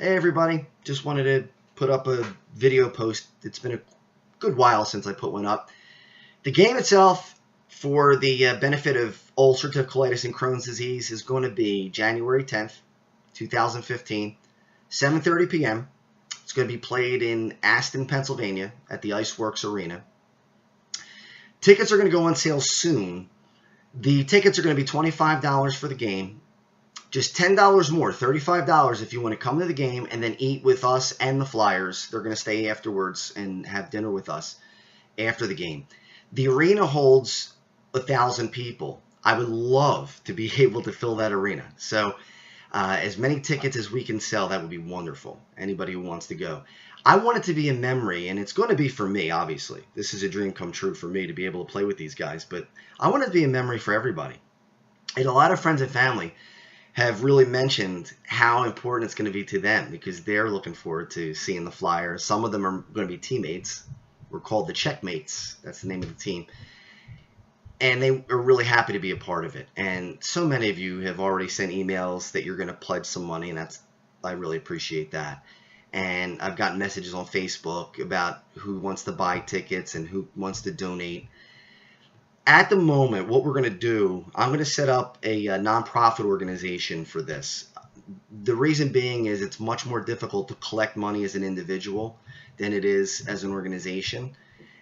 Hey everybody, just wanted to put up a video post. It's been a good while since I put one up. The game itself, for the benefit of ulcerative colitis and Crohn's disease, is going to be January 10th, 2015, 7:30 p.m. It's going to be played in Aston, Pennsylvania at the Iceworks Arena. Tickets are going to go on sale soon. The tickets are going to be $25 for the game. Just $10 more, $35 if you want to come to the game and then eat with us and the Flyers. They're going to stay afterwards and have dinner with us after the game. The arena holds 1,000 people. I would love to be able to fill that arena. So as many tickets as we can sell, that would be wonderful. Anybody who wants to go. I want it to be a memory, and it's going to be for me, obviously. This is a dream come true for me to be able to play with these guys. But I want it to be a memory for everybody. And a lot of friends and family have really mentioned how important it's going to be to them because they're looking forward to seeing the Flyers. Some of them are going to be teammates. We're called the Checkmates. That's the name of the team. And they are really happy to be a part of it. And so many of you have already sent emails that you're going to pledge some money, and I really appreciate that. And I've gotten messages on Facebook about who wants to buy tickets and who wants to donate. At the moment, what we're going to do, I'm going to set up a nonprofit organization for this. The reason being is it's much more difficult to collect money as an individual than it is as an organization.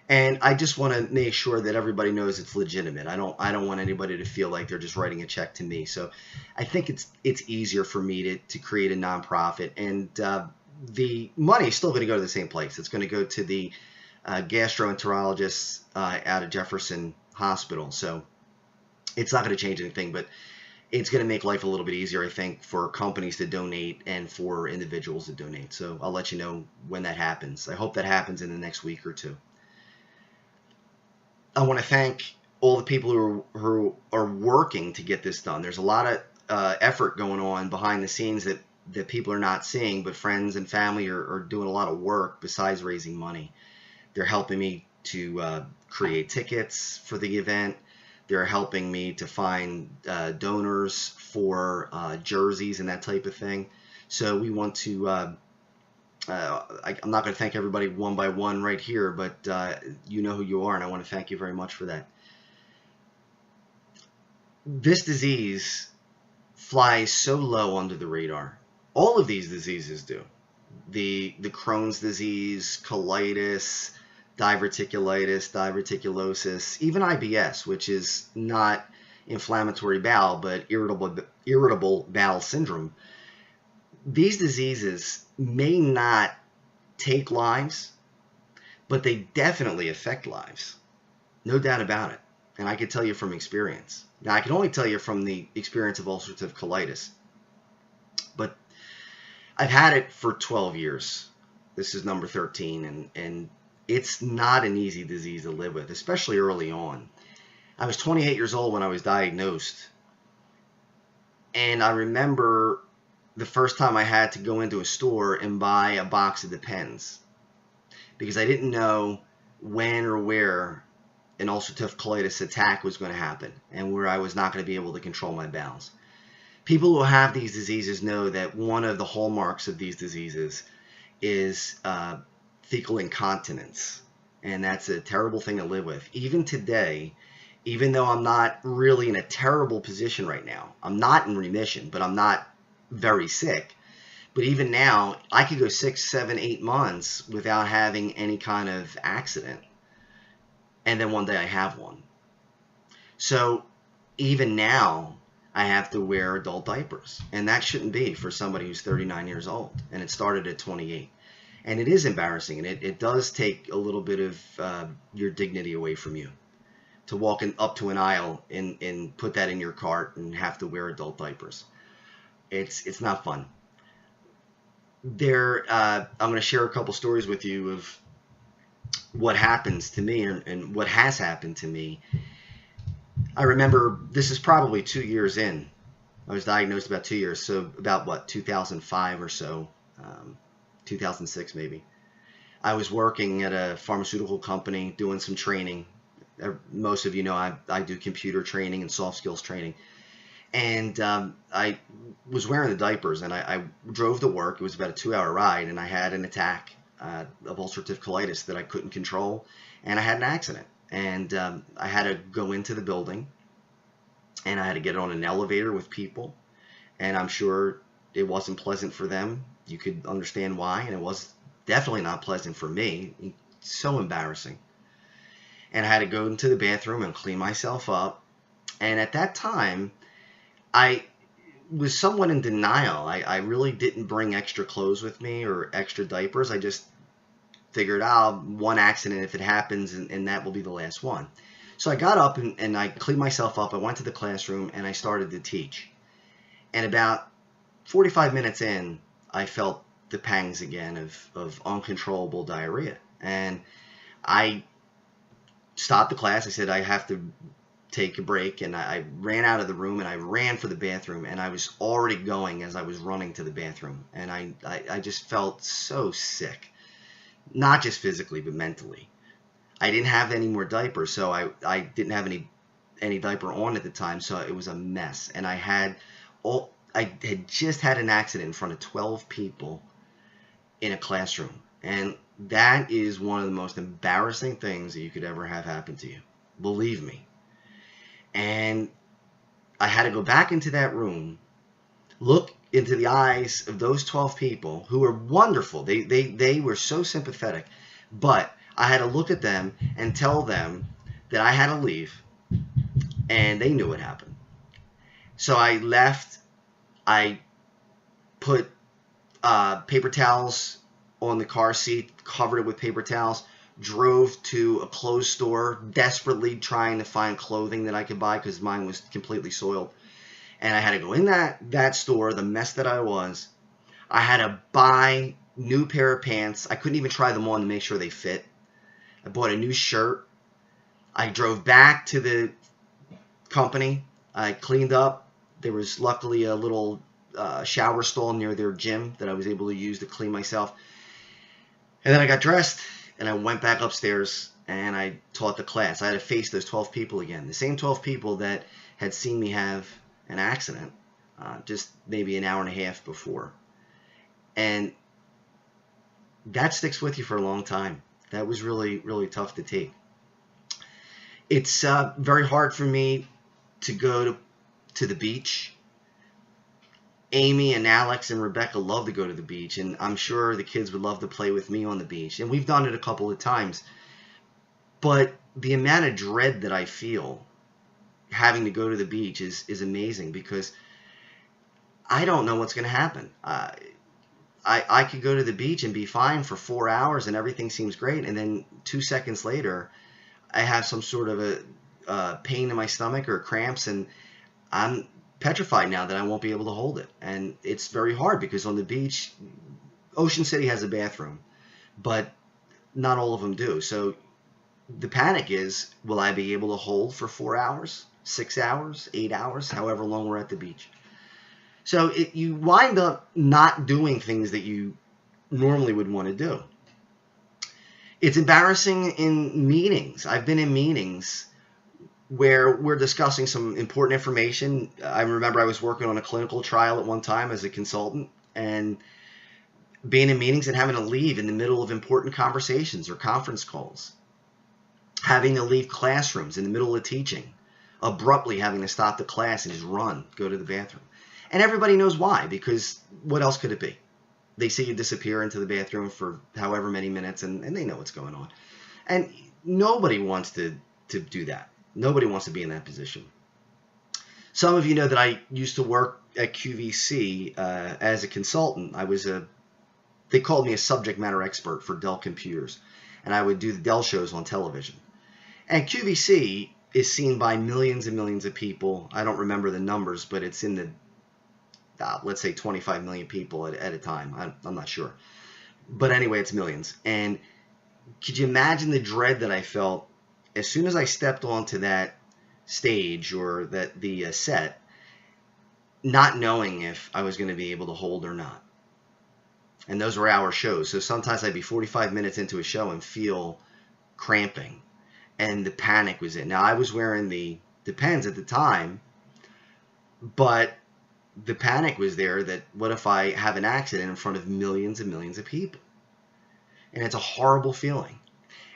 And I just want to make sure that everybody knows it's legitimate. I don't want anybody to feel like they're just writing a check to me. So I think it's easier for me to create a nonprofit. And the money is still going to go to the same place. It's going to go to the gastroenterologists out of Jefferson Hospital. So it's not going to change anything, but it's going to make life a little bit easier, I think, for companies to donate and for individuals to donate. So I'll let you know when that happens. I hope that happens in the next week or two. I want to thank all the people who are working to get this done. There's a lot of effort going on behind the scenes that people are not seeing, but friends and family are doing a lot of work besides raising money. They're helping me to create tickets for the event. They're helping me to find donors for jerseys and that type of thing. So we want to, I'm not going to thank everybody one by one right here, but you know who you are, and I want to thank you very much for that. This disease flies so low under the radar. All of these diseases do. The Crohn's disease, colitis, diverticulitis, diverticulosis, even IBS, which is not inflammatory bowel, but irritable bowel syndrome. These diseases may not take lives, but they definitely affect lives. No doubt about it. And I can tell you from experience. Now, I can only tell you from the experience of ulcerative colitis. But I've had it for 12 years. This is number 13, and it's not an easy disease to live with, especially early on. I was 28 years old when I was diagnosed. And I remember the first time I had to go into a store and buy a box of Depends because I didn't know when or where an ulcerative colitis attack was going to happen and where I was not going to be able to control my bowels. People who have these diseases know that one of the hallmarks of these diseases is fecal incontinence, and that's a terrible thing to live with. Even today, even though I'm not really in a terrible position right now, I'm not in remission, but I'm not very sick. But even now, I could go 6, 7, 8 months without having any kind of accident, and then one day I have one. So even now, I have to wear adult diapers, and that shouldn't be for somebody who's 39 years old, and it started at 28. And it is embarrassing, and it does take a little bit of your dignity away from you to walk up to an aisle and put that in your cart and have to wear adult diapers. It's not fun. I'm going to share a couple stories with you of what happens to me and what has happened to me. I remember this is probably 2 years in. I was diagnosed about 2 years, so about what, 2005 or so. 2006 maybe. I was working at a pharmaceutical company doing some training. Most of you know I do computer training and soft skills training. And I was wearing the diapers, and I drove to work. It was about a 2-hour ride, and I had an attack of ulcerative colitis that I couldn't control, and I had an accident. And I had to go into the building, and I had to get on an elevator with people, and I'm sure it wasn't pleasant for them. You could understand why, and it was definitely not pleasant for me. So embarrassing. And I had to go into the bathroom and clean myself up. And at that time, I was somewhat in denial. I really didn't bring extra clothes with me or extra diapers. I just figured, one accident if it happens, and that will be the last one. So I got up and I cleaned myself up. I went to the classroom and I started to teach. And about 45 minutes in, I felt the pangs again of uncontrollable diarrhea. And I stopped the class. I said, I have to take a break, and I ran out of the room and I ran for the bathroom, and I was already going as I was running to the bathroom, and I just felt so sick, not just physically but mentally. I didn't have any more diapers, so I didn't have any diaper on at the time, so it was a mess. And I had just had an accident in front of 12 people in a classroom, and that is one of the most embarrassing things that you could ever have happen to you, believe me. And I had to go back into that room, look into the eyes of those 12 people who were wonderful. They were so sympathetic. But I had to look at them and tell them that I had to leave. And they knew what happened. So I left. I put paper towels on the car seat, covered it with paper towels, drove to a clothes store, desperately trying to find clothing that I could buy because mine was completely soiled. And I had to go in that store, the mess that I was. I had to buy new pair of pants. I couldn't even try them on to make sure they fit. I bought a new shirt. I drove back to the company. I cleaned up. There was luckily a little shower stall near their gym that I was able to use to clean myself. And then I got dressed, and I went back upstairs, and I taught the class. I had to face those 12 people again, the same 12 people that had seen me have an accident just maybe an hour and a half before. And that sticks with you for a long time. That was really, really tough to take. It's very hard for me to go to the beach. Amy and Alex and Rebecca love to go to the beach, and I'm sure the kids would love to play with me on the beach. And we've done it a couple of times. But the amount of dread that I feel having to go to the beach is amazing, because I don't know what's going to happen. I could go to the beach and be fine for 4 hours and everything seems great, and then 2 seconds later I have some sort of a pain in my stomach or cramps, and I'm petrified now that I won't be able to hold it. And it's very hard because on the beach, Ocean City has a bathroom, but not all of them do. So the panic is, will I be able to hold for 4 hours, 6 hours, 8 hours, however long we're at the beach? So you wind up not doing things that you normally would want to do. It's embarrassing in meetings. I've been in meetings where we're discussing some important information. I remember I was working on a clinical trial at one time as a consultant, and being in meetings and having to leave in the middle of important conversations or conference calls. Having to leave classrooms in the middle of teaching, abruptly having to stop the class and just run, go to the bathroom. And everybody knows why, because what else could it be? They see you disappear into the bathroom for however many minutes, and they know what's going on. And nobody wants to do that. Nobody wants to be in that position. Some of you know that I used to work at QVC as a consultant. They called me a subject matter expert for Dell computers, and I would do the Dell shows on television. And QVC is seen by millions and millions of people. I don't remember the numbers, but it's in the, let's say 25 million people at a time. I'm not sure. But anyway, it's millions. And could you imagine the dread that I felt as soon as I stepped onto that stage or the set, not knowing if I was going to be able to hold or not? And those were hour shows. So sometimes I'd be 45 minutes into a show and feel cramping. And the panic was in. Now, I was wearing the Depends at the time, But the panic was there that what if I have an accident in front of millions and millions of people? And it's a horrible feeling.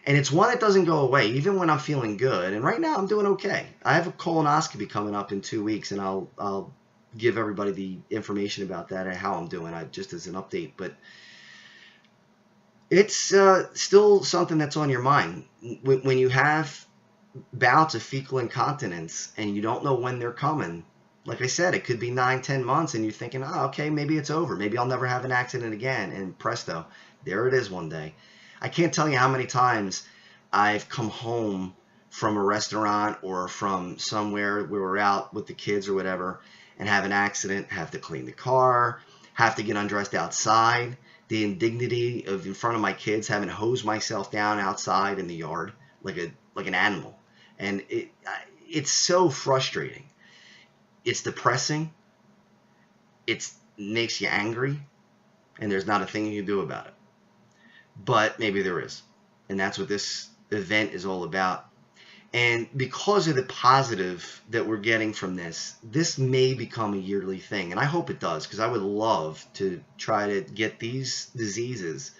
And it's one that doesn't go away, even when I'm feeling good. And right now I'm doing okay. I have a colonoscopy coming up in 2 weeks, and I'll give everybody the information about that and how I'm doing, just as an update. But it's still something that's on your mind. When you have bouts of fecal incontinence and you don't know when they're coming, like I said, it could be 9-10 months, and you're thinking, oh, okay, maybe it's over. Maybe I'll never have an accident again. And presto, there it is one day. I can't tell you how many times I've come home from a restaurant or from somewhere where we're out with the kids or whatever and have an accident, have to clean the car, have to get undressed outside, the indignity of in front of my kids having to hose myself down outside in the yard like an animal. And it's so frustrating. It's depressing. It makes you angry, and there's not a thing you can do about it. But maybe there is. And that's what this event is all about. And because of the positive that we're getting from this may become a yearly thing. And I hope it does, because I would love to try to get these diseases,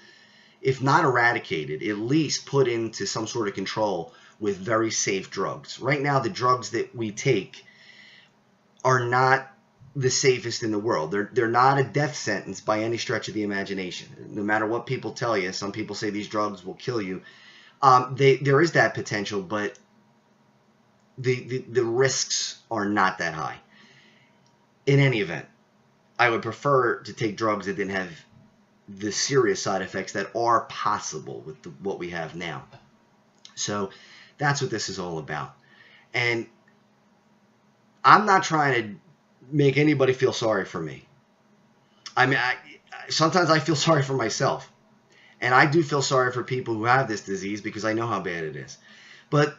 if not eradicated, at least put into some sort of control with very safe drugs. Right now, the drugs that we take are not the safest in the world. They're not a death sentence by any stretch of the imagination. No matter what people tell you, some people say these drugs will kill you. There is that potential, but the risks are not that high. In any event, I would prefer to take drugs that didn't have the serious side effects that are possible with what we have now. So that's what this is all about. And I'm not trying to make anybody feel sorry for me. I mean, sometimes I feel sorry for myself. And I do feel sorry for people who have this disease because I know how bad it is. But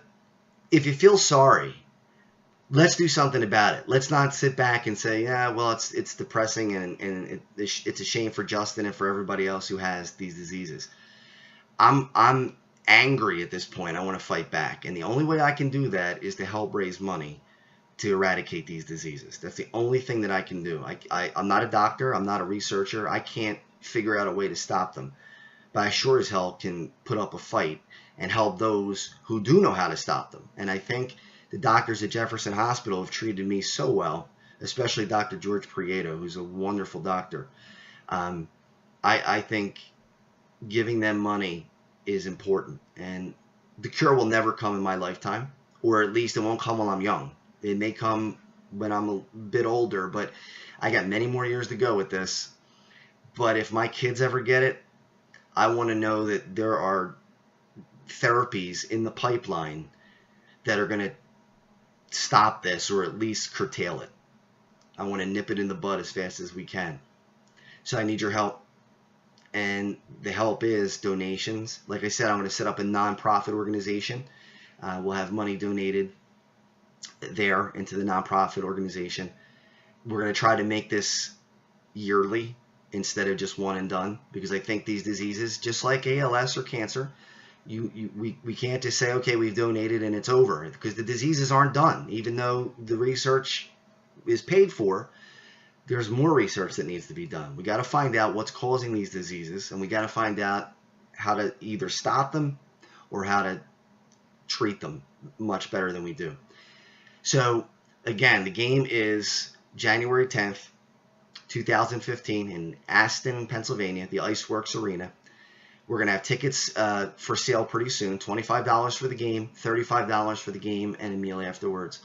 if you feel sorry, let's do something about it. Let's not sit back and say, yeah, well, it's depressing and it's a shame for Justin and for everybody else who has these diseases. I'm angry at this point. I want to fight back. And the only way I can do that is to help raise money to eradicate these diseases. That's the only thing that I can do. I'm not a doctor. I'm not a researcher. I can't figure out a way to stop them. But I sure as hell can put up a fight and help those who do know how to stop them. And I think the doctors at Jefferson Hospital have treated me so well, especially Dr. George Prieto, who's a wonderful doctor. I think giving them money is important. And the cure will never come in my lifetime, or at least it won't come while I'm young. It may come when I'm a bit older, but I got many more years to go with this. But if my kids ever get it, I want to know that there are therapies in the pipeline that are going to stop this or at least curtail it. I want to nip it in the bud as fast as we can. So I need your help. And the help is donations. Like I said, I'm going to set up a nonprofit organization. We'll have money donated there into the nonprofit organization. We're going to try to make this yearly instead of just one and done, because I think these diseases, just like ALS or cancer, we can't just say, okay, we've donated and it's over, because the diseases aren't done. Even though the research is paid for, there's more research that needs to be done. We got to find out what's causing these diseases, and we got to find out how to either stop them or how to treat them much better than we do. So again, the game is January 10th, 2015 in Aston, Pennsylvania, the Iceworks Arena. We're going to have tickets for sale pretty soon, $25 for the game, $35 for the game, and a meal afterwards.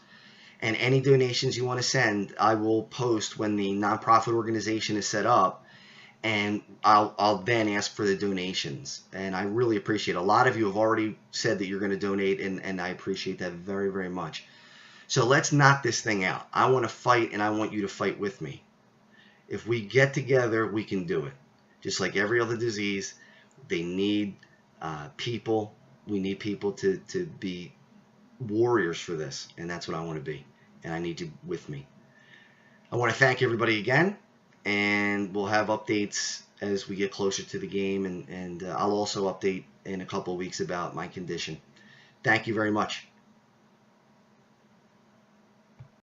And any donations you want to send, I will post when the nonprofit organization is set up, and I'll then ask for the donations. And I really appreciate it. A lot of you have already said that you're going to donate, and I appreciate that very, very much. So let's knock this thing out. I want to fight, and I want you to fight with me. If we get together, we can do it. Just like every other disease, they need people. We need people to be warriors for this, and that's what I want to be, and I need you with me. I want to thank everybody again, and we'll have updates as we get closer to the game, and I'll also update in a couple of weeks about my condition. Thank you very much.